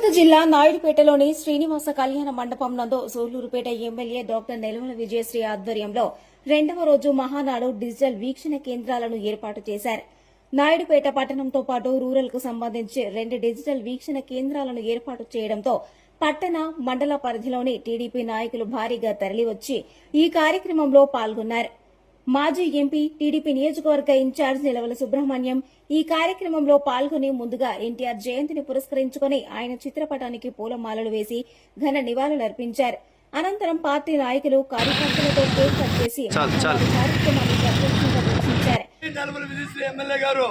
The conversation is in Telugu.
హైదరాబాద్ జిల్లా నాయుడుపేటలోని శ్రీనివాస కళ్యాణ మండపం నందు సూళ్లూరుపేట ఎమ్మెల్యే డాక్టర్ నెలవల విజయశ్రీ ఆధ్వర్యంలో రెండవ రోజు మహానాడు డిజిటల్ వీక్షణ కేంద్రాలను ఏర్పాటు చేశారు. నాయుడుపేట పట్టణంతో పాటు రూరల్ కు సంబంధించి 2 డిజిటల్ వీక్షణ కేంద్రాలను ఏర్పాటు చేయడంతో పట్టణ, మండల పరిధిలోని టీడీపీ నాయకులు భారీగా తరలివచ్చి ఈ కార్యక్రమంలో పాల్గొన్నారు. మాజీ ఎంపీ, టీడీపీ నియోజకవర్గ ఇన్ఛార్జ్ నిలవల సుబ్రహ్మణ్యం ఈ కార్యక్రమంలో పాల్గొని ముందుగా ఎన్టీఆర్ జయంతిని పురస్కరించుకుని ఆయన చిత్రపటానికి పూలమాలలు వేసి ఘన నివాళులర్పించారు. అనంతరం పార్టీ నాయకులు కార్యకర్తలతో కేక్ కట్ చేసి కార్యక్రమాన్ని ప్రత్యక్షంగా వీక్షించారు. ఎమ్మెల్యే గారు